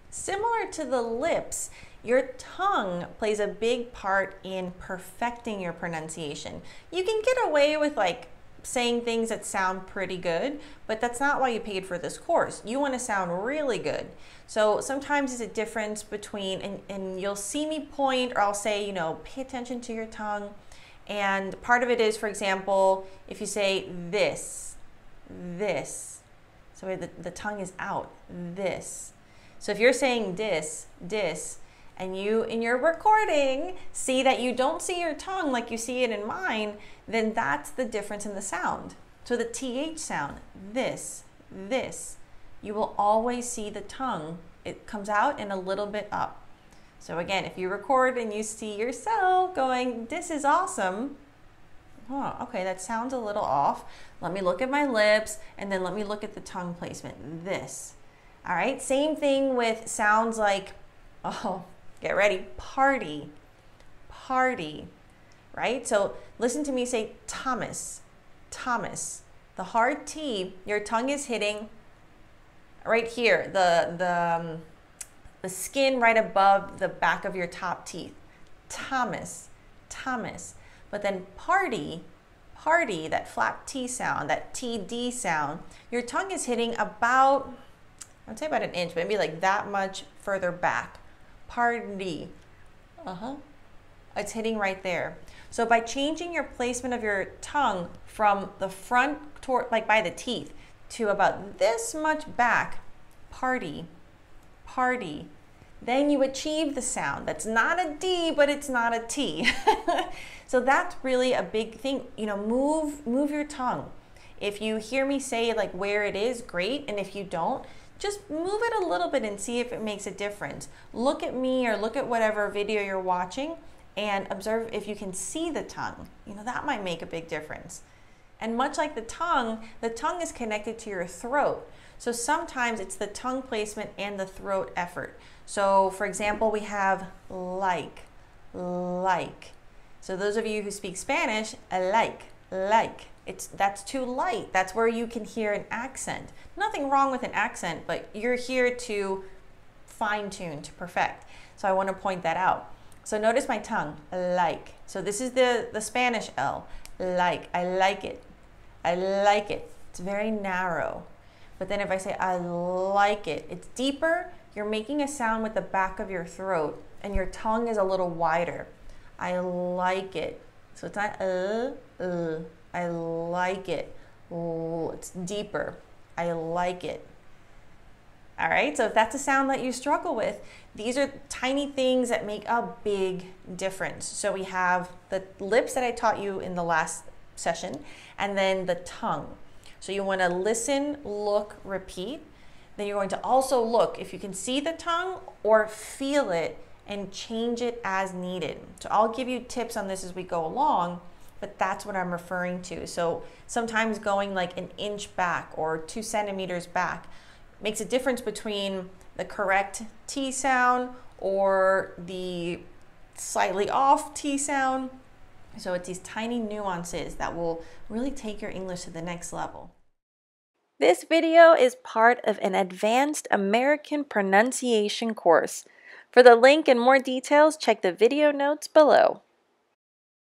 Similar to the lips, your tongue plays a big part in perfecting your pronunciation. You can get away with like saying things that sound pretty good, but that's not why you paid for this course. You want to sound really good. So sometimes there's a difference between, and you'll see me point, or I'll say, you know, pay attention to your tongue. And part of it is, for example, if you say this, so the tongue is out, this. So if you're saying this, and you in your recording see that you don't see your tongue like you see it in mine, then that's the difference in the sound. So the TH sound, this, you will always see the tongue. It comes out and a little bit up. So again, if you record and you see yourself going, this is awesome, oh, okay, that sounds a little off. Let me look at my lips, and then let me look at the tongue placement, this. All right, same thing with sounds like, oh, get ready, party, right? So listen to me say Thomas. The hard T, your tongue is hitting right here, the skin right above the back of your top teeth. Thomas. But then party, that flap T sound, that TD sound, your tongue is hitting about, I'd say about an inch, maybe like that much further back. Party. It's hitting right there. So by changing your placement of your tongue from the front toward, like by the teeth, to about this much back, party, then you achieve the sound. That's not a D, but it's not a T. So that's really a big thing. You know, move your tongue. If you hear me say like where it is, great. And if you don't, just move it a little bit and see if it makes a difference. Look at me or look at whatever video you're watching and observe if you can see the tongue. You know, that might make a big difference. And much like the tongue is connected to your throat. So sometimes it's the tongue placement and the throat effort. So for example, we have like. So those of you who speak Spanish, like. That's too light. That's where you can hear an accent. Nothing wrong with an accent, but you're here to fine tune, to perfect. So I want to point that out. So notice my tongue, like. So this is the Spanish L, like. I like it. It's very narrow. But then if I say I like it, it's deeper. You're making a sound with the back of your throat and your tongue is a little wider. I like it. So it's not I like it. It's deeper. I like it. All right, so if that's a sound that you struggle with, these are tiny things that make a big difference. So we have the lips that I taught you in the last session, and then the tongue. So you want to listen, look, repeat. Then you're going to also look if you can see the tongue or feel it and change it as needed. So I'll give you tips on this as we go along, but that's what I'm referring to. So sometimes going like an inch back or 2 centimeters back makes a difference between the correct T sound or the slightly off T sound. So it's these tiny nuances that will really take your English to the next level. This video is part of an advanced American pronunciation course. For the link and more details, check the video notes below.